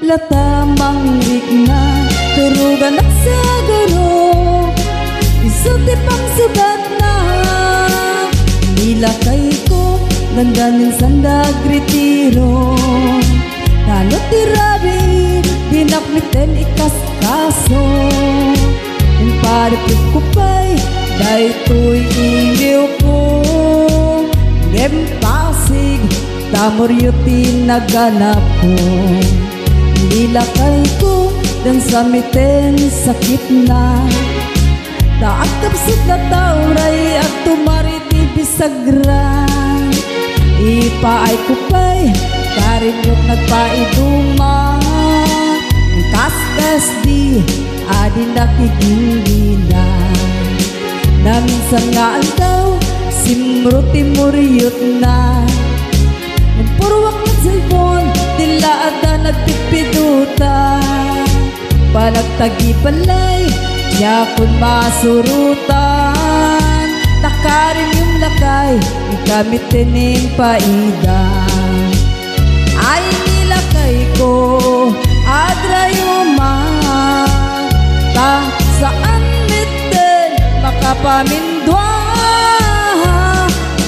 latamang rikna turugan at sa guro isuti pang subat na nilakay ko dandanin sandag retiro tanot tirabi dinakmiten ikas kaso yung paripit ko pa'y day to'y iliw ko ngem pasig tamuryutin naganap ko nilakay ko dan samiten sakit na taat kapsut na tauray at tumariti bisagran ipaay ko pa'y karinyok nagpaiduma kaskas di adin nakigingina na minsan nga daw simruti muryot na purwak ng cellphone tila ada nagtipiduta panagtagi palay yakon masurutan takarin yung lakay ikamitin paida ay nilakay ko adrayuma ta saan mitten makapamindwa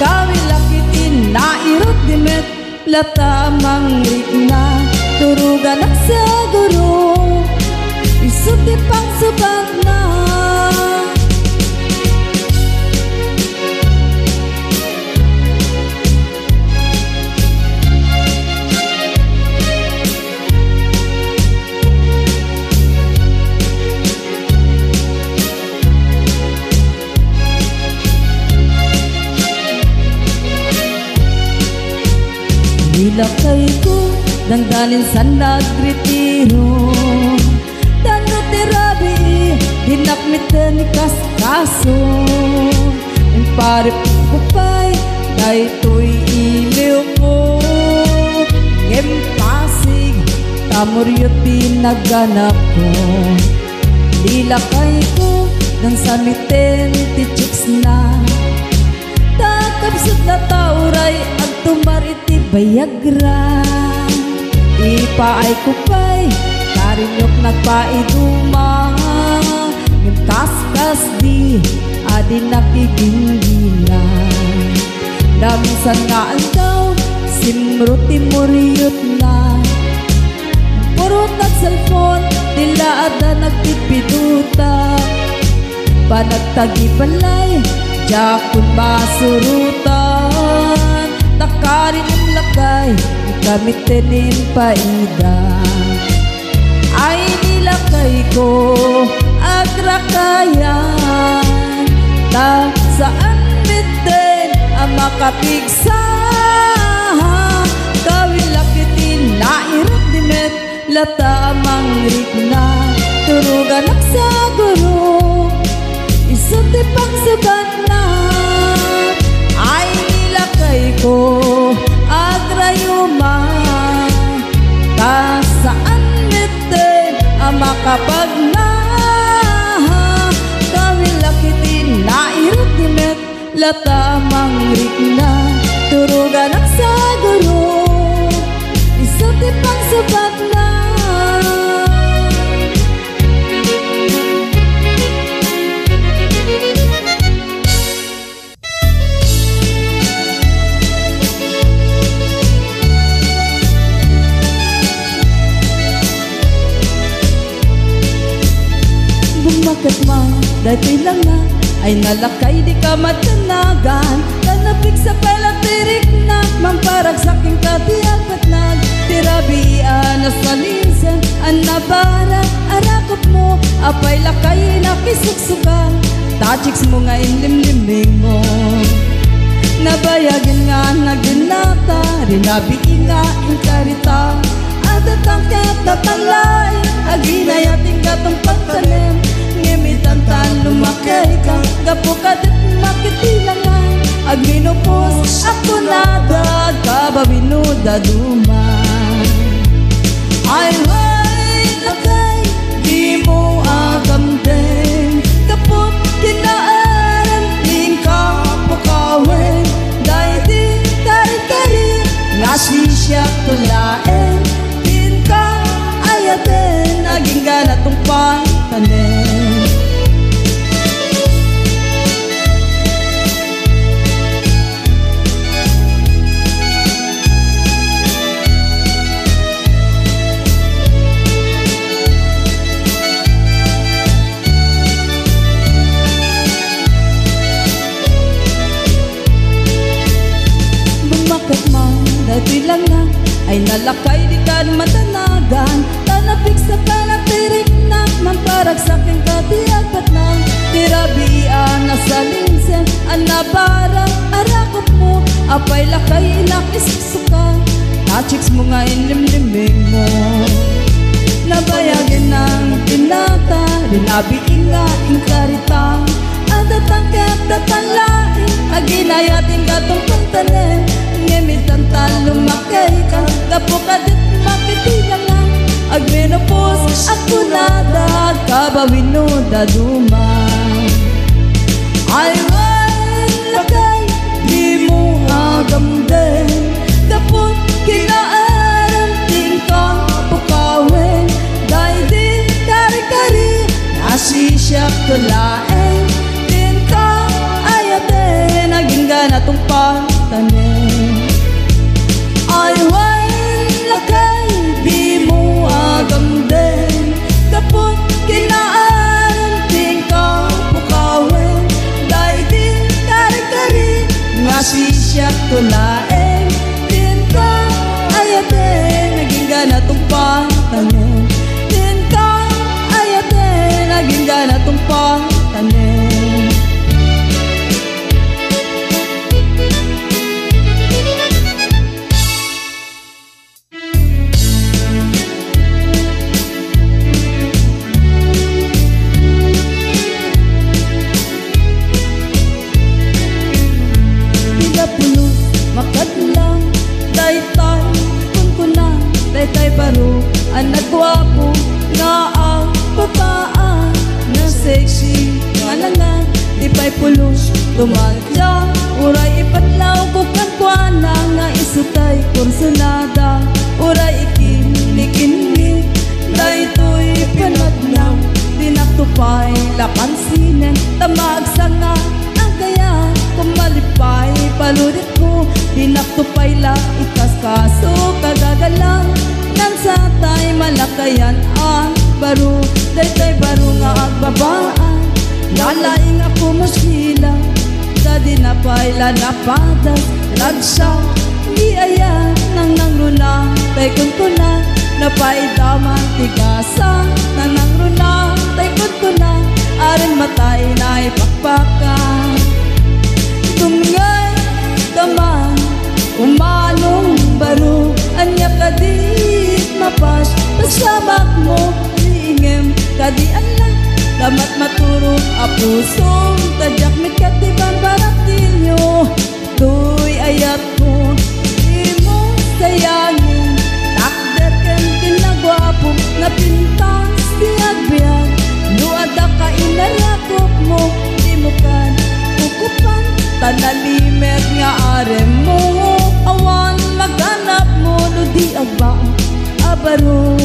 kawilakitin na irot dimet latamang rikna turugan at sa guro isuti pang subat na nilakay ko dandanin sa nagretiro tanot terabi dinakmiten ikas kaso yung paripit ko pa'y day to'y iliw ko ngem pasig tamuryutin naganap ko nilakay ko dan samiten ti chicks na takapsut na tauray at tumariti bayagra ipaay ko pa'y karinyok nagpaiduma ngem kaskas di adi nakigingina damisan nga daw simruti muryot na purot at cellphone tila ada nagtipiduta panagtagi balay jakun masurutan takarin yung lakay ikamitin paida ay nilakay ko agrakayan ta saan mitten ang makapigsa kawilakitin na irot dimet latamang rikna turugan ak sa guro isuti pang subat na ay nilakay ko agrayuma ta saan mitten ang makapagna kawilakitin na irot dimet latamang rikna turugan ak sa guro isuti pang subat na bumakat ma dati lang na ay nalakay di ka matanagan tanapik sa palatirik na mamparag sa aking katiapat nag tirabian na salinsan ang nabara arakot mo apay lakay na kisuksukan tachiks mo nga inlimliming mo nabayagin nga naginata rinabiin nga inkarita adatang katatalay aginayating katong pagtanim ngimitantan lumakay ka gapo kadit makitilangan agminupos ako nada kababinuda duman ay lakay di mo agamden kapot kinaaran ting kapukawin dahil di kari-kari nga sisya tulain din ka tanim. Bumakit man dati lang na ay nalakay di ka matanagan. Tanapik sa panatirik na mamparag sa aking katiagat na tirabian na sa linsen ang nabarang arakot mo. Apay lakay inakisuka tachiks mo nga inlimliming mo. Nabayagin ng tinata rinabiing nga inkaritang adatangkep datanlain aginayatin katong pantanin ngimitan talumakay ka kapukadit makitilang nga agmenopos at kunada kabawin no dadumang ay lakay di mo agamden kaput kinaaranting kang pukawin dahil di kari-kari nasisyak tulain din ka ayatin naging ganatong pantanin ay lakay di mo agamden kaput kinaaranting kang pukawin dahil di kari-kari nasisyak tulain din ka ayatin naging ganatong pantanin din ka ayatin naging ganatong pantanin. Makadlang, daytay, kunkunan, daytay baro, anak gwapo, nga ang papaan, na sexy, ngalangan, di pa'y pulos, tumadya, uray ipatlaw, kukangkwana, nga isutay, kursunada, uray ikinikinig, daytoy panadlang, dinaktupay, lapansinin, tamagsanga, ang kaya, kumalipay, paludit ko, dinaktupay la, ikaskaso, kagagalang, nang sa tay malakayan, ang baro, daytay baro nga agbabaan, nalaing ako masila, sa dinapay la napadas, ragsa, di ayan, nang nangruna, tay kunkuna, napaidaman, tigasa, nang nangruna, tay kunkuna, arin matay na ipakpakan. Tungay kaman umanong baro anya kadit mapas pasamak mo liingem kadi Allah damat maturog apusong tadyak mikatiban baratilyo tuy ayat ko di mo sayangin takder ken kinagwapo nga pintas biag-biag nuada ka inarakop mo di mo kan ukupan tanalimet nga arem mo awan maghanap mo no di agba abaro.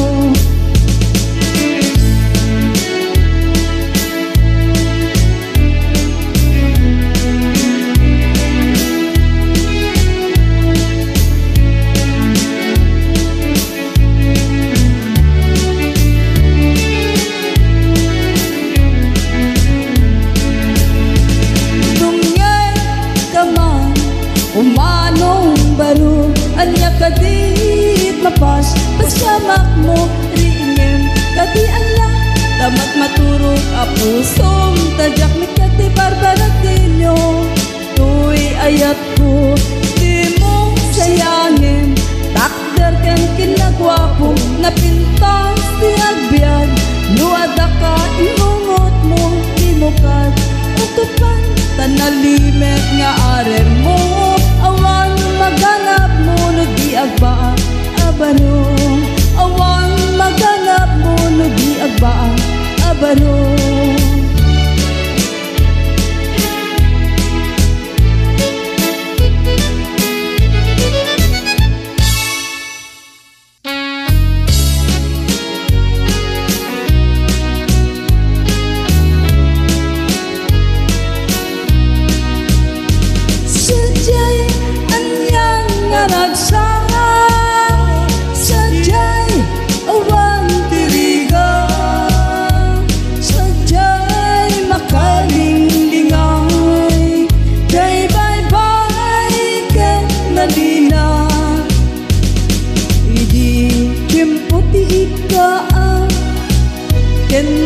Umanong baro, anya kadit mapas, pasamak mo ringem, kadi Allah, damat maturog apusong, tadyak mikati barbaratilyo, tuy ayat ko, di mo sayangin, takder ken kinagwapo, napintas biag-biag, nuada ka inungot mo, di mo kad, utupan, tanalimet nga arem mo, awan maghanap mo no di agba abaro, awan maghanap mo no di agba abaro.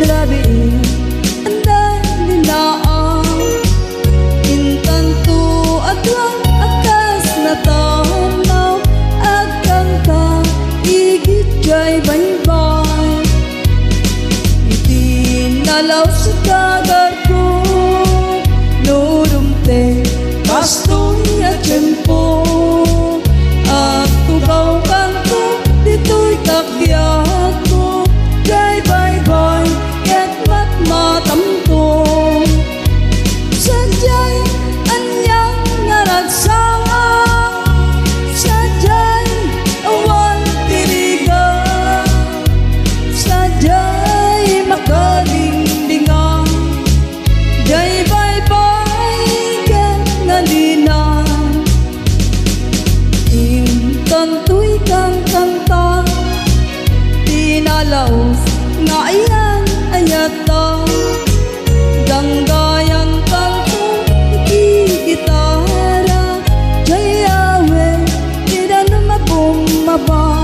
rabi anda linaan intan tu agwang akas na tanaw agkang ka igit jay baybay itinalaw sa dagat ko nurumte kastoy at tiyempo at tugaw kanto dito'y kakyat ko jay baybay ket matmatamto sadyay anyang ngaragsawa sadyay awan tiriga sadyay makalingdingan jay baybay ket nalina intan tuy kang kanta tinalaos nga ayan ayata ganggayan kanto ikigitara jay awe tira na mabumaba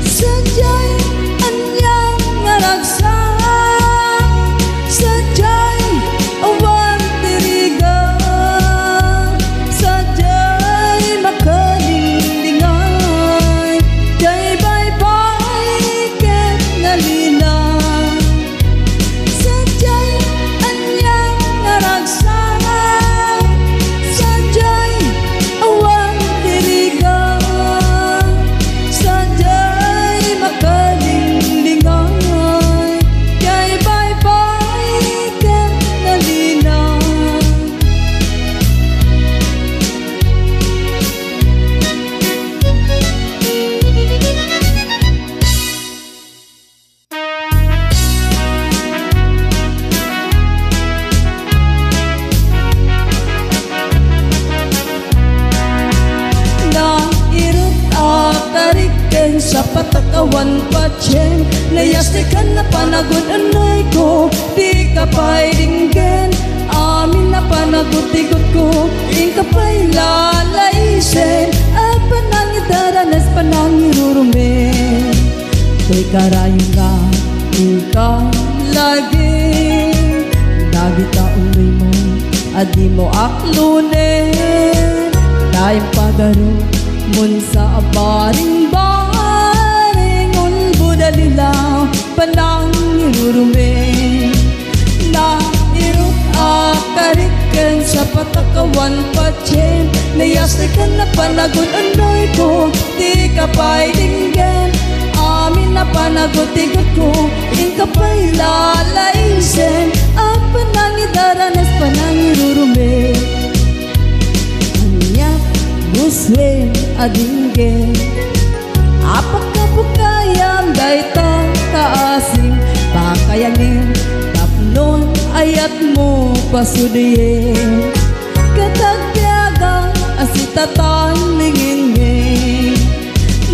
sadyay anyang ngaragsa sadyay awan tiriga sadyay makalingdingay jay baybay ket nalina sadyay anyang ngaragsa sadyay awan tiriga sadyay makalingdingay jay baybay ket nalina nairot akariken sa patakawan patsyeng nayastikan na panagod anay ko di ka pa'y dinggin amin na panagot-igot ko di ka pa'y lalaisen at panangidaranas panangirurumin ko'y karayo nga ikaw lagi lagi ka uloy mo adi mo aklunin tayong pagaro mun sa baring-baring ulbo dalilaw panang irurumin nairot akariken sa patakawan patsyeng nayastikan na panagod andoy ko di ka pa'y dinggin amin na panagot-igot ko di ka pa'y lalaisen at panangidaranas panangirurumin muslim adingge apakabukayam daytang kaasing pakayanin tapnon ayat mo pasudiyin katagyagang asitatan lingingin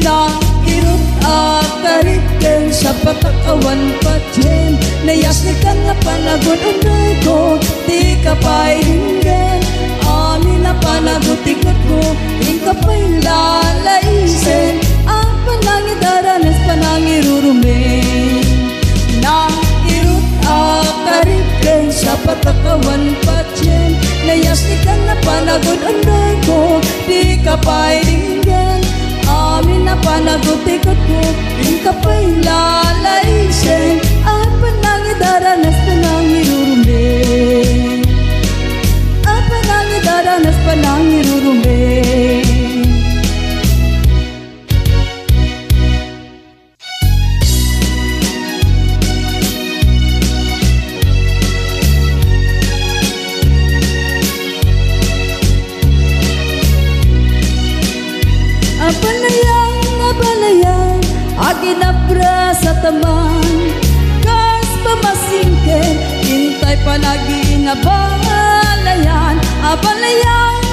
nairot akariken sa patakawan patsyeng nayasnikan na panagod unay ko di ka pa'y dinggin amin na panagot-igot ko di ka pa'y lalaisen ang panangidaranas panangirurumin nairot akariken sa patakawan patsyeng nayasnikan na panagod unay ko di ka pa'y dinggin amin na panagot-igot ko di ka pa'y lalaisen ang panangidaranas panangirurumin ang panangidaranas panangirurumin Abalayan, aginabra sa taman kas pamasingken, hintay palagi na balayan Abalayan,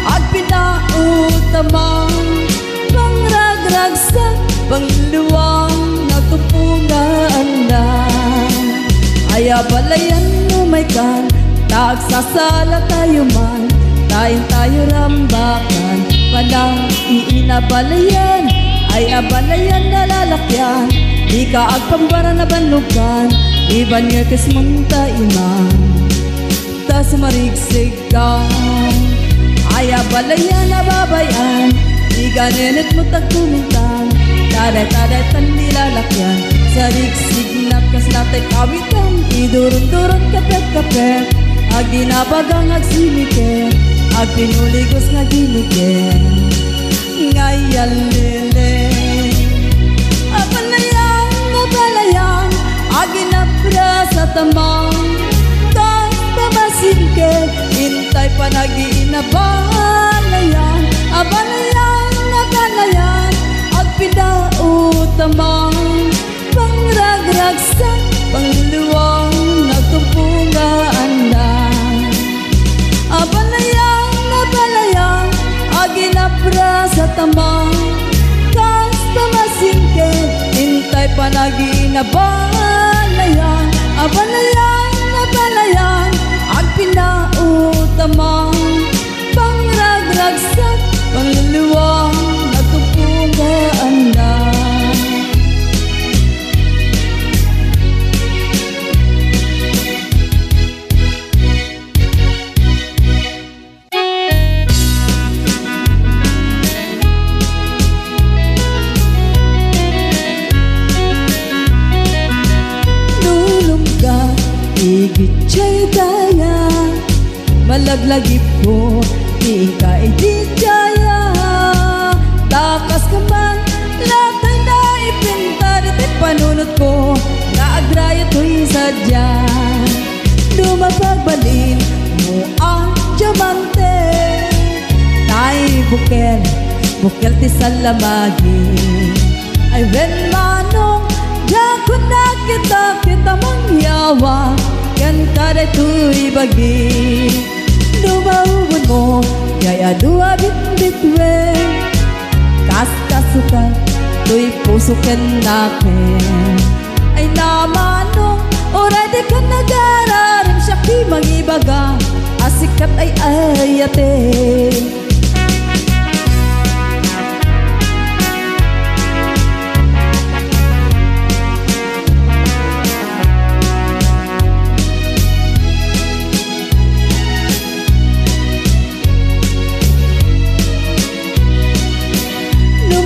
agpinautaman pangragrag sa pangluwang natupungan na ay abalayan mo may kan tagsasala tayo man tayo rambakan Palang iinabalayan ay abalayan na lalakyan Di ka agpambara na banlugan, iban nga kismunta iman. Tas marigsig ka, aya balayan na babayan. Di ganinit mo tagkumintang, taday-taday tan nilalakyan. Sa rigsig na kaslatay kawitan, idurun-durun kapet-kapet. Ag dinabagang agsimike, ag pinuligos nga gilige. Ngayalile Abalayang, aginapra sa tamang. Tas tamasingke, hintay pa nag-iinabalayan. Abalayan, agpidautamang. Pangragragsan, pangluluwang, nagtumpungaan na. Abalayan, aginapra sa tamang. Kas tamasingke, hintay pa nag-iinabalayan. Abalayan, agpinautamang. Pangragragsan, pangluluwang, nagtumpungaan na. Igitchay daya, malaglagip ko, di ka idijaya. Takas ka man, latay na ipinta. Dito'y panunod ko, naagraya to'y sadya. Lumapagbalin mo ang diamante. Tay bukel ti salamagi. Ay wen manong, dako na kita mangyawa. Kan kada tuy bagi lumauban mo kaya dua bitwe kas-kasuka tuy puso ken napen ay namanong oray di ka nagararim siya ki magibaga asikat ay ayate.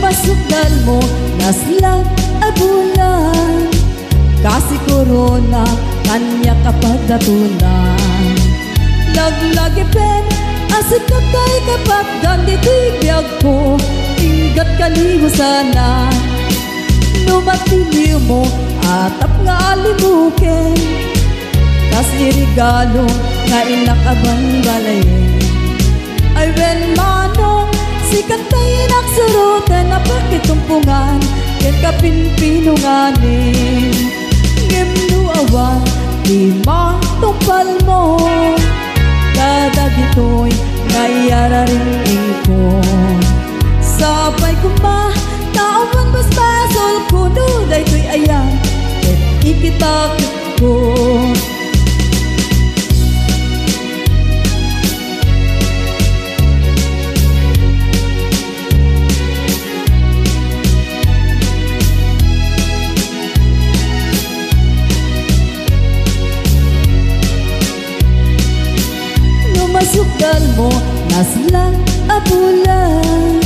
Masukdan mo naslang abulan kasi korona kanya kapag natulan. Laglagi pen asit katay kapag gandito'y biyag ko ingat kalibo sana. Numatiliw mo atap nga alimukin kasi regalo nga inakabang balayin. Ay wen manong sikat tayo naksurutan na pakitumpungan ken kapinpinunganin. Ngimnuawan, di matumpal mo kada gito'y ngayararing ko. Sabay kuma, taawan mas basol kuno dayto'y ayan ket ikitakit ko. Masukdan mo naslang abulan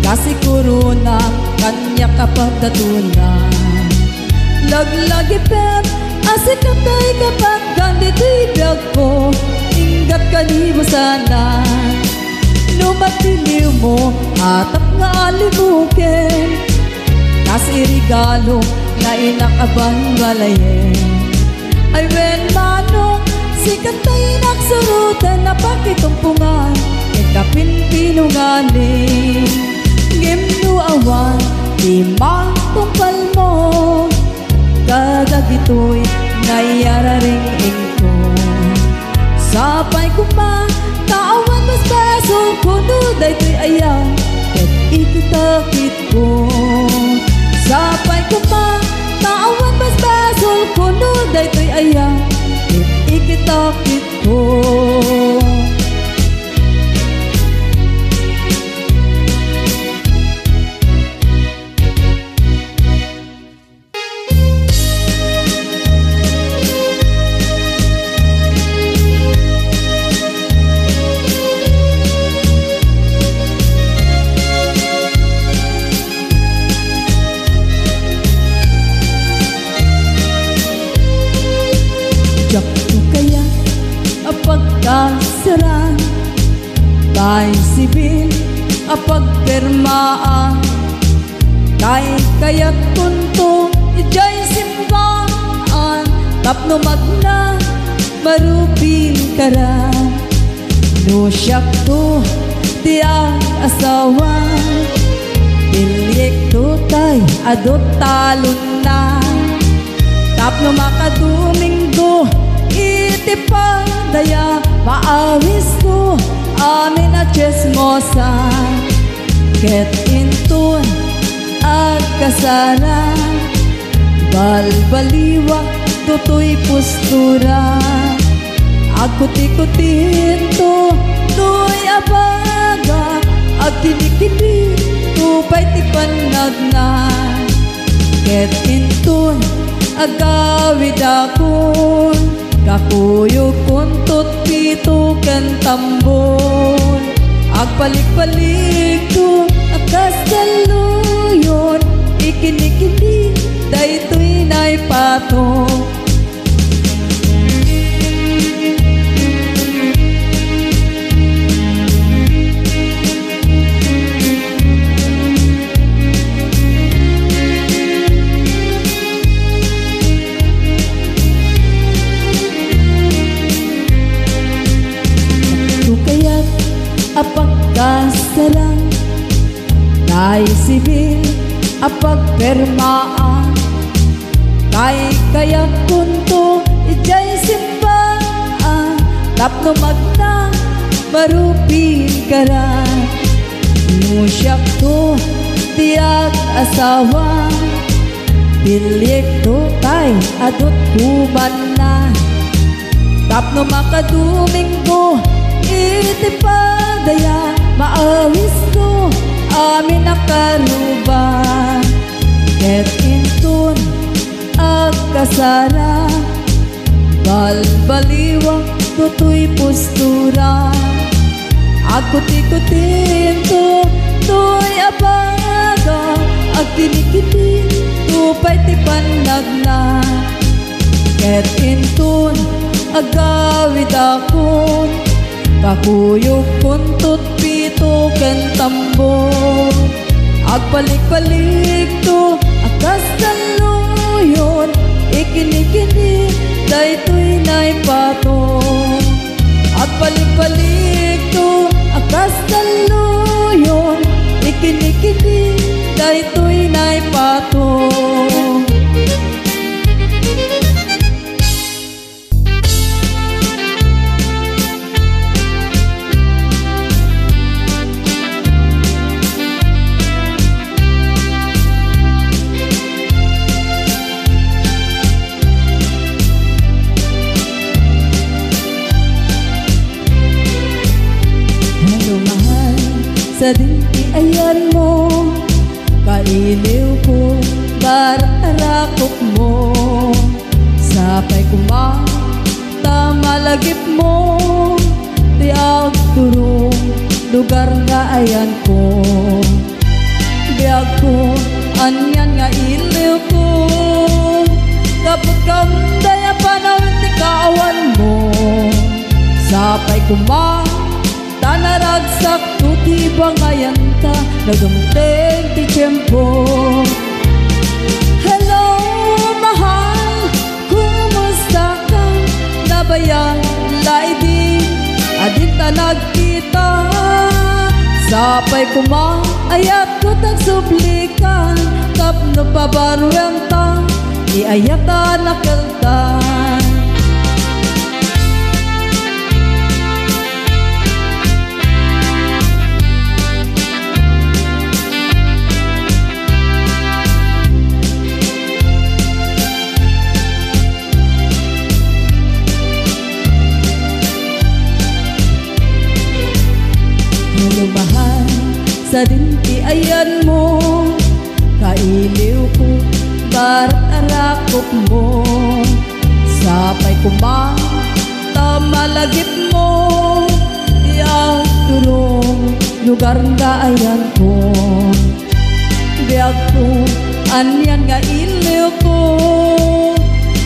kasi korona kanya kapag natulan. Laglagi pen asit katay kapag gandito'y biyag ko ingat kalibo sana. Lumatiliw mo atap nga alimukin kasi regalo na inakabang balayin. Ay wen manong sikat tayo naksurutan na pakitumpungan ken kapinpinunganin. Ngimnuawan, di matumpal mo kada gito'y ngayararing ko. Sabay kuma, taawan mas basol kuno dayto'y ayan ket ikitakit ko. Sabay kuma, taawan mas basol kuno dayto'y ayan ket ikitakit ko. pagkasaran kay sibil a pagpirmaan kay kayat kunto ijay simbahan tapno magna marupin karan no siyak to tiang asawa pilyek to tay adot talon na tapno makaduminggo iti pagdaya maawis ko amin na chismosa ket intun at kasara balbaliwa tutoy postura agkuti-kutin to tuy abaga agkinikini tupay ti panagna ket intun agawid akon kakuyog kuntot pito ken tambon agpalik-palik to akas kaluyon ikinikini daytoy nay pato apagkasalan kay sibil apagpermaan kay kayak kunto ijay simbaan tapno magna marupin karan musyak to tiyak asawa pilyek to kay adot kuman na tapno makaduminggo iti padaya maawis ko amin nakaruban ket intun agkasara balbaliwang tutoy postura agkuti-kutin to tuy abaga agkinikiti tupay ti panagna ket intun agawid akon kakuyog kuntot pito ken tambon agpalik-palik to akas kaluyon ikinikini daytoy nay pato agpalik-palik to akas kaluyon ikinikini daytoy nay pato sa dinti ayan mo kailiw ko bararakop mo sapay kumang tamalagip mo tiag turong lugar nga ayan ko biag ko anyan nga iliw ko kapag kamdaya panawin ti kaawan mo sapay kumang tanaragsak tuti bangayan ta nagumteng ti tiyempo hello mahal kumusta ka nabayang laidi adin ta nagkita sapay kumang ayat ko tagsublikan tapno pabaruang ta iayatan nakaltan mahal sa dinti ayan mo kailiw ko bararakop mo sapay kumang tamalagip mo tiang turong lugar nga ayan ko biag ko anyan nga iliw ko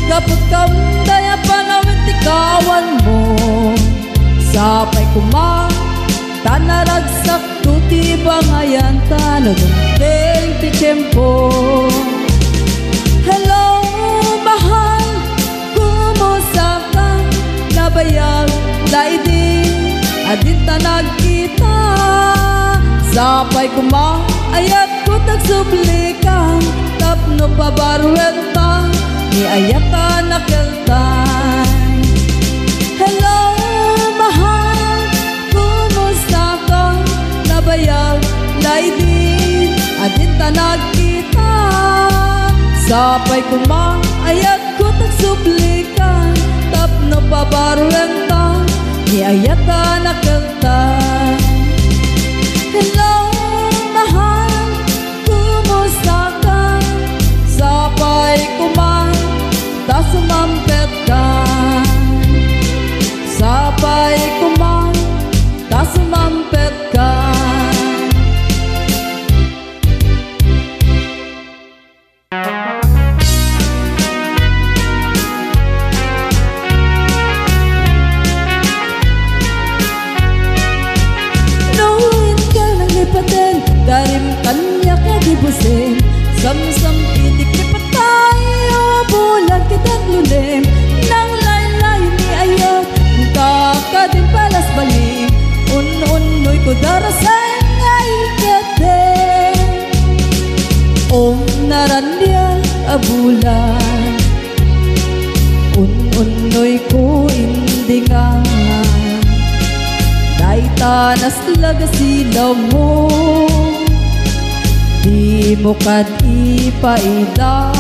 kapag kamdaya panawin ti kawan mo tanaragsak tuti bangayan tanodong ti tiyempo. Hello, mahal, kumusta ka? Nabayag, laidi, adin tanag kita. Sapay kumaayat ko tagsublikang tapno pabarwenta ni ayata nakeltay. Hello, mahal, kumusta ka? Nabayag, laidi, adin tanag kita. Sapay kumaayat ko tagsublikang tapno pabarwenta ni ayata nakeltay. Hello, mahal, kumusta ka? Sapay kuman, ta sumampet ka. Sapay kuman, ta sumampet ka. Garim kanya kagibusin, samsam itik ni patay, o bulan kitang lulim. Nang laylay ni ayat, kakadin palas baling, un-unoy ko darasay ngay kete. Om narandya abulan, un-unoy ko indingan. Dahil tanas laga silaw mo, di mo kad ipaidan.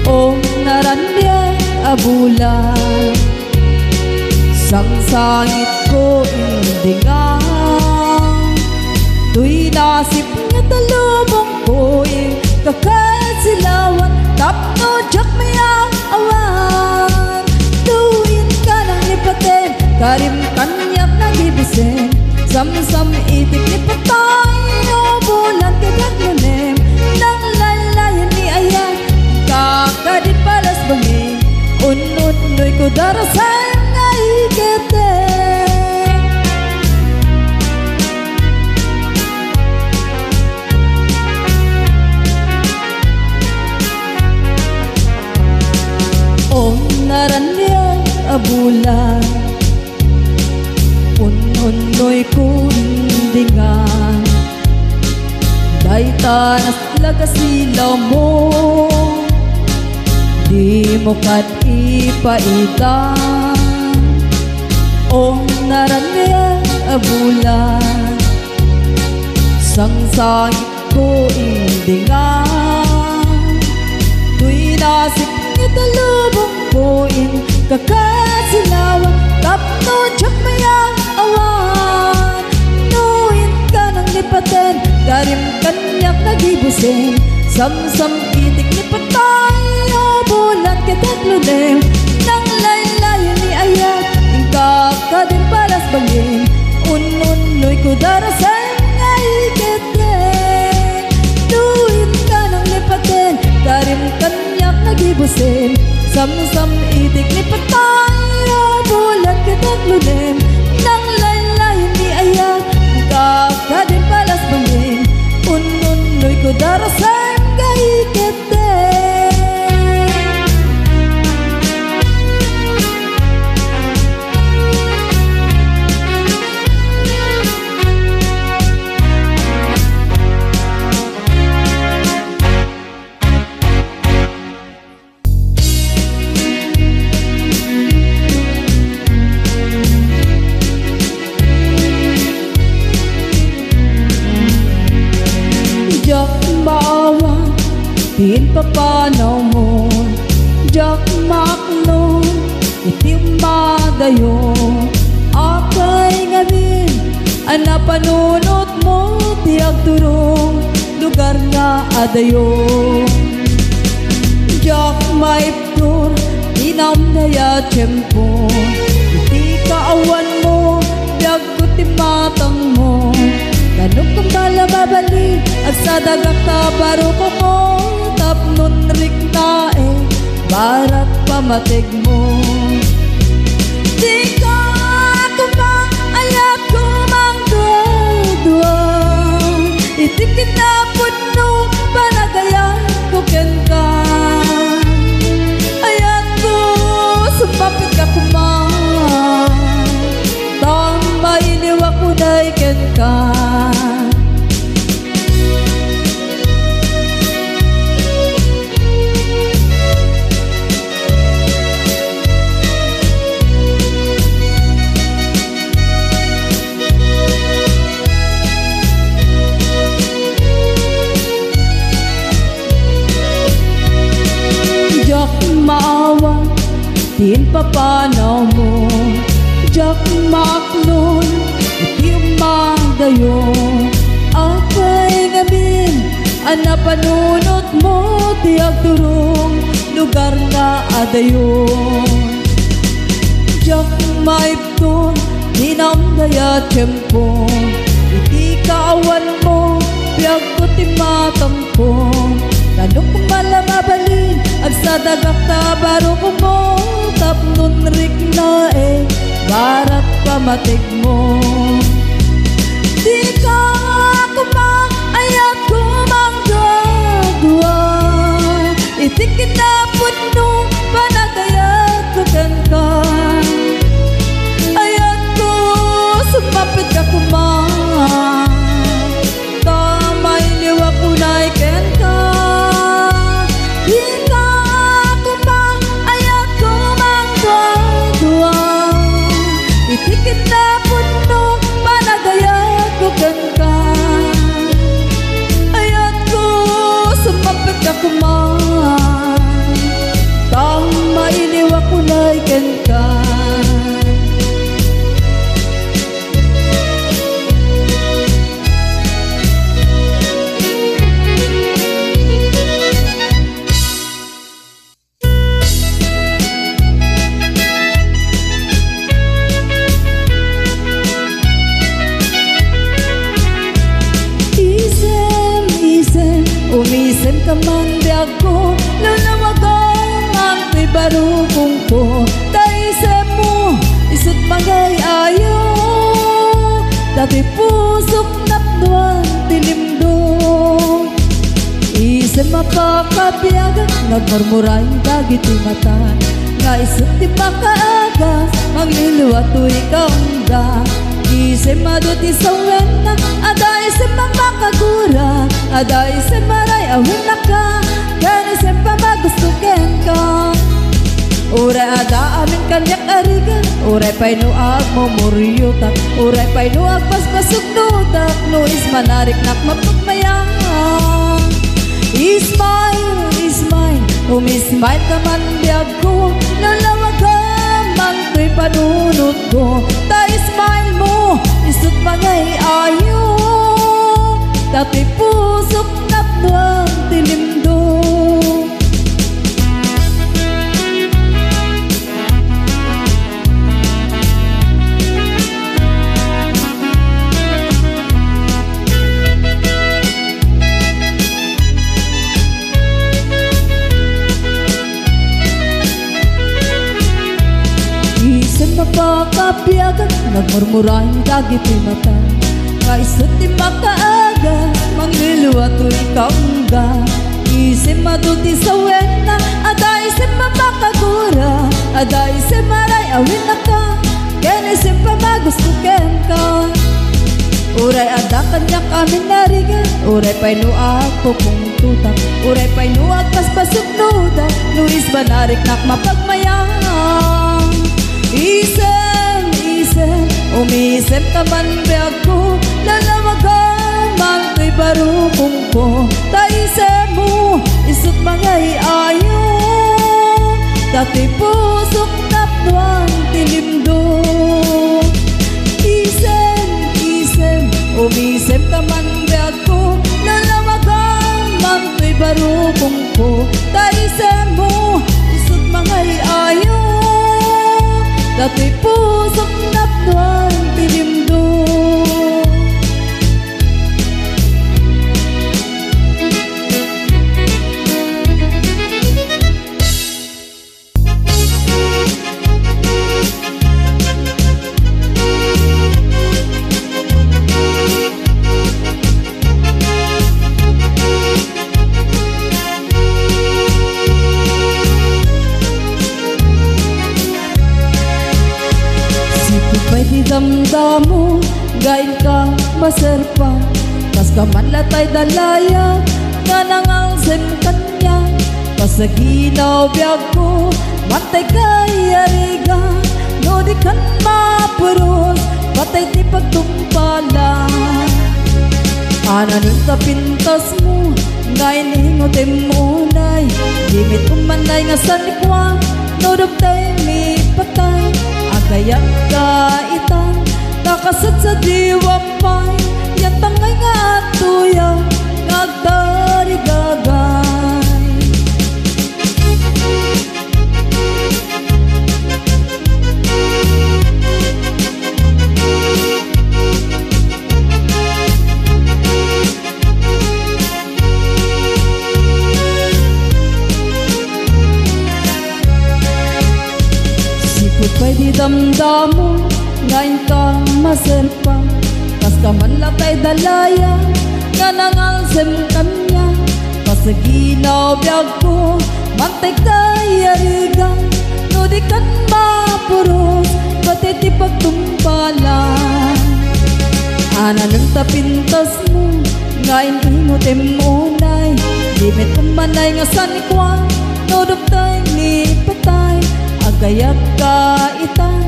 Om narandya abulan, sang sangit ko indingan. Tuy nasip nga talubong ko'y kakasilawan, tapno jak mayang awan. Tuwin ka ng lipatin, karim kanyak nagibisin, samsam itik ni patay, o bulan kitang lulim. Nang lalayan ni ayan, kakadin palas bangin, un-unoy ko darasan nga ikete. Om narandya abulan, un-unoy ko indingan. Dahil tanas laga silaw mo, di mo kad ipaitan. Om narandya abulan, sang sangit ko indingan. Tuy nasip ni talubong ko'in kakasilawan, tapno jak mayang awan. Nuhin ka ng lipatin, garim kanyak nagibusin, samsam itik ni patay, o bulan kitang lulim. Nang laylayan ni ayat, yung kakadin palas bangin, un-unoy ko darasan nga ikete. Nuhin ka ng lipatin, garim kanyak nagibusin, samsam itik ni patay, o bulan kitang lulim. Nang laylayan ni ayat, kakadin palas bangin, un-unoy ko darasan nga ikete. Tin papanaw mo, jak maklo, iti umadayo. Apay ngabin, anapanunot mo, tiag turong, lugar nga adayo. Jak maiptur, tinamdaya tiyempo, iti kaawan mo, biag ko timatang mo. Ganok kang bala babali, at sa dagak tabaro ko mo, tapnon rik na barat pamatig mo. Di ka ako ba, ayak ko din papanaw mo. Jak maklon, iti umagayon. Apay ngamin, anapanunot mo, tiyak turong lugar na adayon. Jak maipton, dinamdaya tiyempo, iti kaawan mo, piyag ko timatampo. Tanong kung malamabalin, ag sa dagak tabaro ko mo, tapnon rik na barat pamatig mo. Di ka kumaayat kumanggadwa, iti kinapot no, panagayat ko ka. Ayat ko, sumapit ka kumang, tamay liwa kunay ken ka. Di ka kumaayat kumanggadwa, iti kinapot no, panagayat ko ka. Ayat ko, sumapit ka kumang, tamay liwa kunay ken ka. Umisem ka man biag ko, lalawagang ang ibarukong ko. Taisem mo, isut magay ayo, dati pusok napduan tilimdo. Isem mapakabiaga, nagmurmuray dagiti mata, nga isut di makaagas, magliliwa to ikaw da. Isem maduti sa wena, ada isem makakagura, ada isem maray awin na ka, kan isem pamagustuken ka. Uray ada amin kanyak arigan, uray pa'y nuag mumuryutak, uray pa'y nuag paspasok nudak, no ismanarik nak mapagmayang. Ismail, Ismail, umismail ka man biag ko, lalawagan man ko'y panunod ko. Ta ismail mo, isut mangay ayo, dati pusok napduang tilimdo. Napakapiagan, nagmurmuray dagiti mata, nga isut di makaaga, mangliliwa to ikaw nga. Isem maduti sa wena, ada isem mapakagura, ada isem maray awin na ka, ken isem pamagustuken ka. Uray ada kanyak amin narigan, uray pa'y nuag pupong tutak, uray pa'y nuag paspasok nudak, nuis banarik nak mapagmayang. Isem, isem, umisem ka man biag ko, lalawagan man ko'y barukong ko. Ta isem mo, isut mangay ayo, dati pusok napduang tilimdo. Isem, isem, umisem ka man biag ko, lalawagan man ko'y barukong ko. Ta isem mo, isut mangay ayo, dati pusok napduan tilimdo. Damdamo, gain kang maserpa, kas kaman latay dalaya, nga nangangsem kanya. Pasaginaw biag ko, matay kay ariga, no di kan mapuros, patay ti pagtumpalan. Ananin ka pintas mo, ngayon hingotin mo nay, dimit kumanay nga sanikwa, no dugtay mi Nakasad sa diwampay yatangay nga tuya nagtarigagay. Sipot pa'y di damdamo ngayon kang maselpa, kas kaman latay dalaya nga nangalsem kanya. Pasaginaw biyag ko mantay kayarigan, no di kan mapuros pati ti pagtumpalan. Ana ng tapintas mo ngayon inutim unay, limit kumanay nga sanikwan, no duptay ni patay agayak ka itang.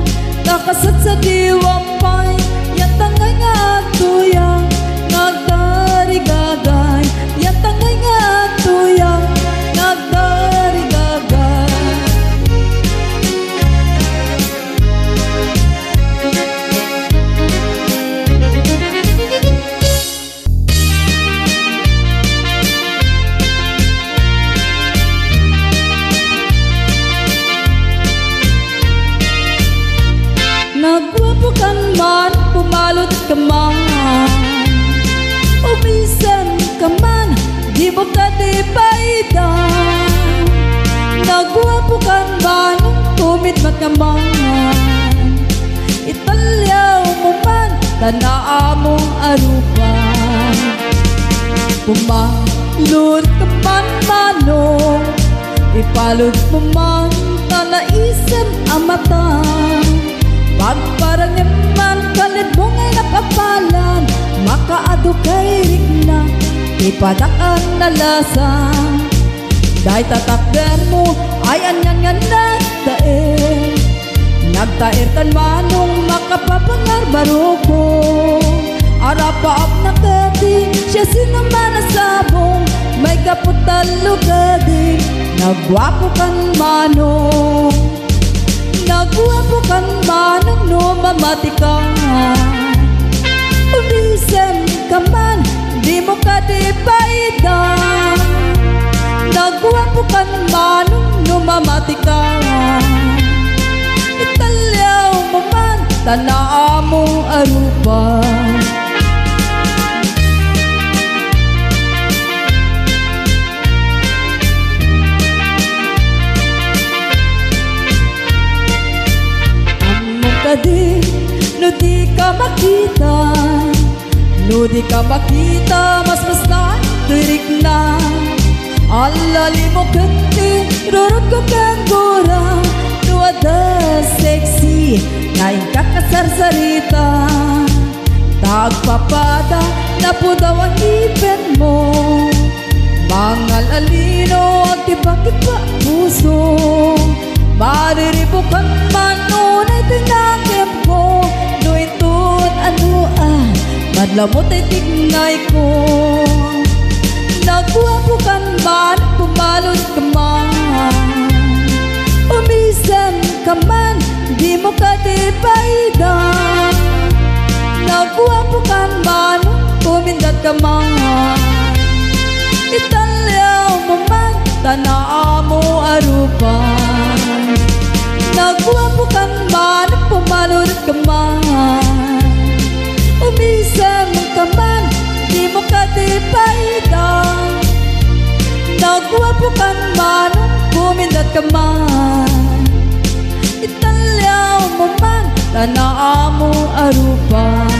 Nakasad sa diwampay yatangay nga tuya nagtarigagay, yatangay nga tuya nagtarigagay. Nagwapo kan man, pumalot ka man, umisan ka man, di mo ka di paidan. Nagwapo kan man, kumit ka man, italyaw mo man, tanaa mo arupan. Pumalot ka man manong, ipalot mo man, tanaisem ang mata. Pagparang yaman kalit mo ngay napapalan, makaado kay rigna, ipadaan na lasang. Dahil tatakder mo ay anyan nga nagtaer, nagtaer kan manong makapapangar baruko. Arapaap na kati, siya sinaman na sabong, may kaputalo kadi, nagwapo kan manong. Nagwapo kan manong no mamati ka, umisan ka man, di mo ka di paidan. Nagwapo kan manong no mamati ka, italyaw mo man, tanaa mo arupan. No di ka makita, no di ka makita, mas na turik na. Alali mo kanti, rurot ko kangura, no ada sexy, ngayon kakasarsarita. Tagpapada na po daw ang ipin mo, mangal alino ang tibakit pa puso. Mariribukan man nunay tinakip ko, no itun ano madlamot ay tignay ko. Nagwapo kan man, pumalot ka man, umisan ka man, di mo ka di paidan. Nagwapo kan man, pumindat ka man, italyaw mo man, tanaa mo arupan. Nagwapo kan man, pumalot ka man, umisan ka man, di mo ka di paidan. Nagwapo kan man, pumindat ka man, italyaw mo man, tanaa mo arupan.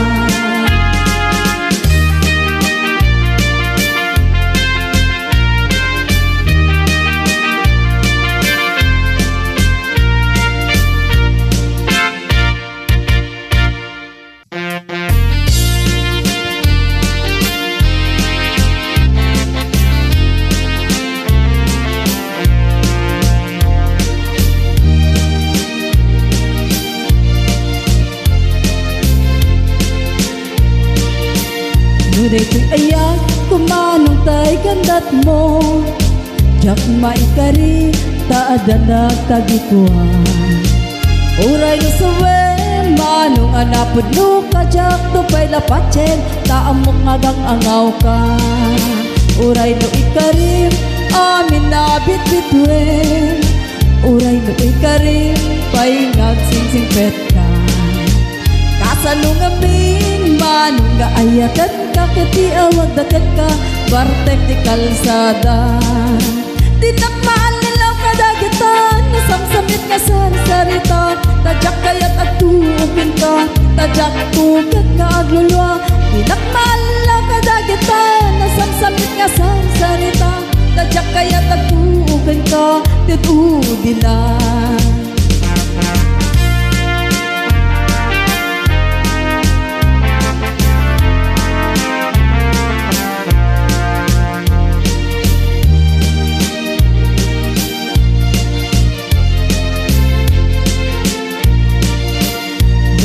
Ngunit ayak kumanong tay gandat mo, jak maikari taada nagtagikuan. Uray na sawe manong anapod no kajak to pay lapatchen taamok ngagang angaw ka uray no ikarim amin na bitbitwen uray no ikarim pay ngagsingsing pet ka kasanong amin manong gaayatan ka kiti awag dakat ka bartek di kalsada tinakmaan nilaw kadagitan nasamsamit nga sarita tajak kayat at tuupin ka tajak tukat nga aglulwa tinakmaan nilaw kadagitan nasamsamit nga sarita tajak kayat at tuupin ka titudin na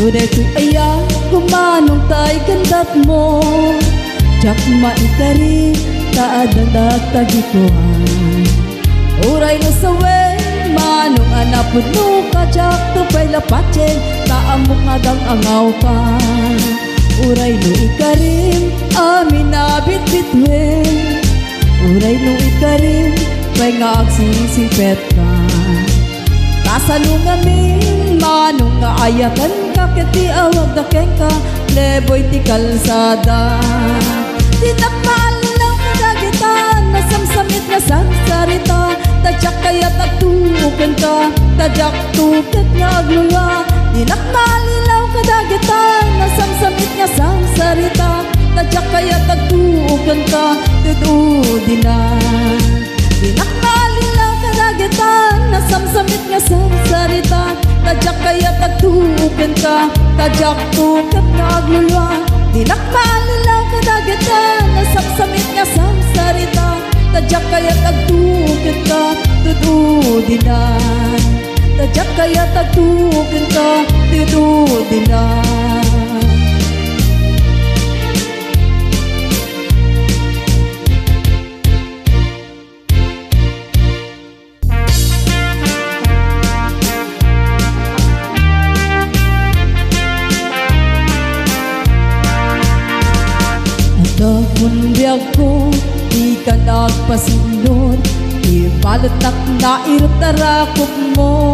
Uday ko'y aya, kumanong ta'y gandap mo jak maikari, taadandag tagikuhan uray no sawe, manong anapod no kajak tupay lapatchen, taamok ngagang angaw ka uray no ikarim, amin na bitbitwen uray no ikarim, pay nga agsingsipet ka kasanong amin, manong nga ayakan kiti awag da kengka leboy ti kalsada tinakmaan lang kadagitan nasamsamit nga sansarita tajak kayat agtuken ka tajak tuket nga aglula tinakmaan lang kadagitan nasamsamit nga sansarita tajak kayat agtuken ka tududin na tinakmaan lang kadagitan nasamsamit nga sansarita tajak kayat agtuken ka tajak tuket nga aglulwa tinakmaan lang kadagitan nasamsamit nga sansarita tajak kayat agtuken ka tududin na tajak kayat agtuken ka tududin na Dahon biyag ko, di ka nagpasunod ibalot nak nairot tarakot mo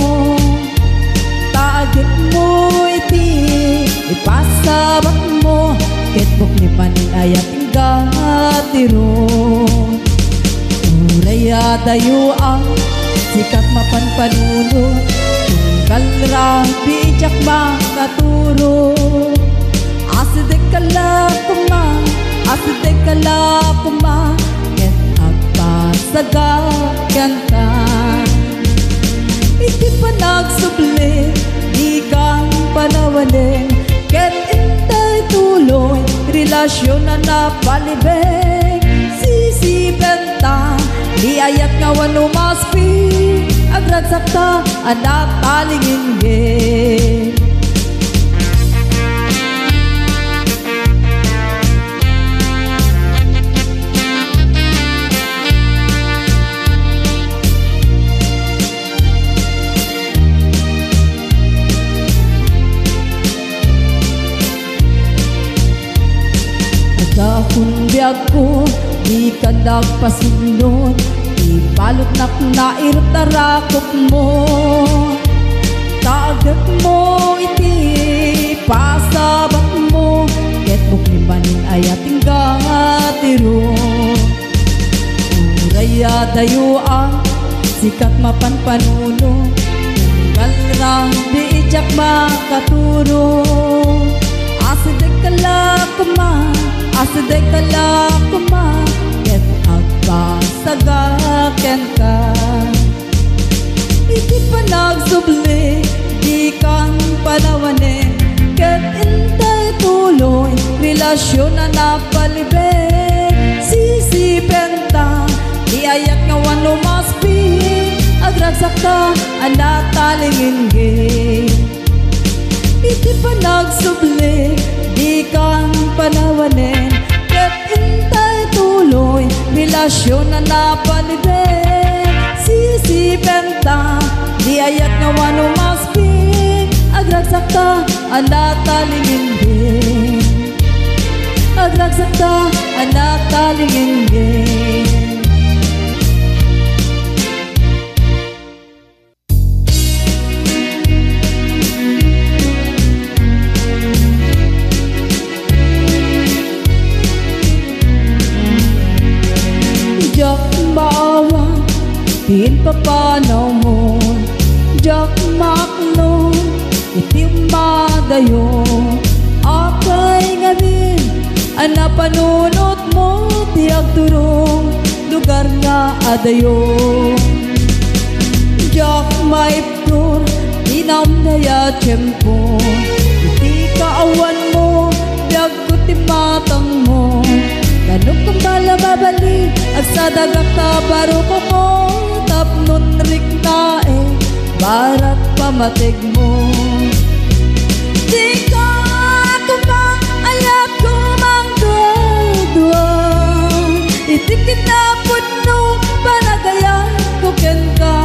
taagit mo iti ipasabak mo ketbok ni panin ayat ingatiro uraya dayo ang sikat mapanpanuno tunggal rabi jak makaturo asidek kala kumang asidek kala kuma ket agpasagakan ka iti panagsubli di kang panawanin ket intay tuloy relasyon na napalibig sisibenta di ayat nga wano maspi agragsakta anak talinginggit Dahon biyag ko, di ka nagpasunod ibalot nak nairot tarakot mo taagak mo iti pasabak mo ketbok ni banin ayat ingatiro uraya dayo ang sikat mapanpanuno tunggal rang di ijak makaturo asidek kala kuma asidek kala kuma ket agpasagaken ka iti panagsubli di kang panawanin ket intay tuloy relasyon na napalibig sisipenta di ayat nga wano maspi agragsakta anak talinginggit iti panagsubli di kang panawanin ket intay tuloy relasyon na napalibig sisipenta di ayat nga wano maspi agragsakta anak talingin agragsak ta anak talingin. Jak bawang tin papanaw mo, jak maklong itim madayo. Akay ngamin ana panunot mo, tiyak turong lugar nga adayo. Jak maiptur inam naya tiyempo, iti kaawan mo biag ko timatang mo. Ganun kong bala babali at sa dagak na baro ko mo, tapnon rik na barat pamatig mo. Di ka ako ba ayat ko mang dua-dua, itikin na puno para gaya ko ken ka.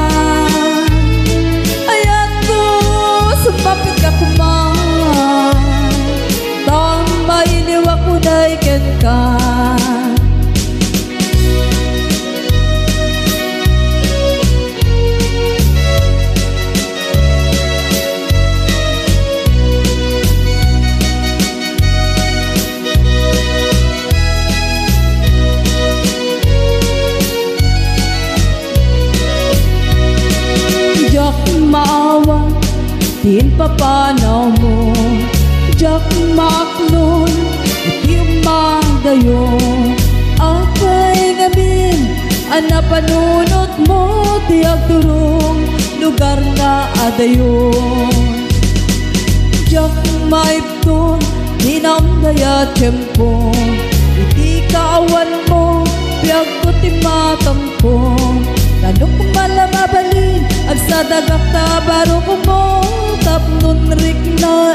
Ayat ko sumapit ka kumang, tambay iniwa ko na'y ken ka. Maawa, tin papanaw mo, jak maklon, iti umagayo. Akay ngamin, ana panunot mo, tiyak turong lugar nga adayo. Jak maipton, tinam daya tiyempo, iti kaawan mo, biag ko timatampo. Ganun kong malamabalin at sa dagak na baro ko mo, tapnon rik na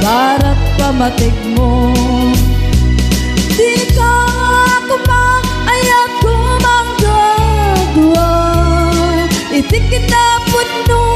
barat pamatig mo. Di ka ako ba ayat ko mang dua-dua, itikin na puno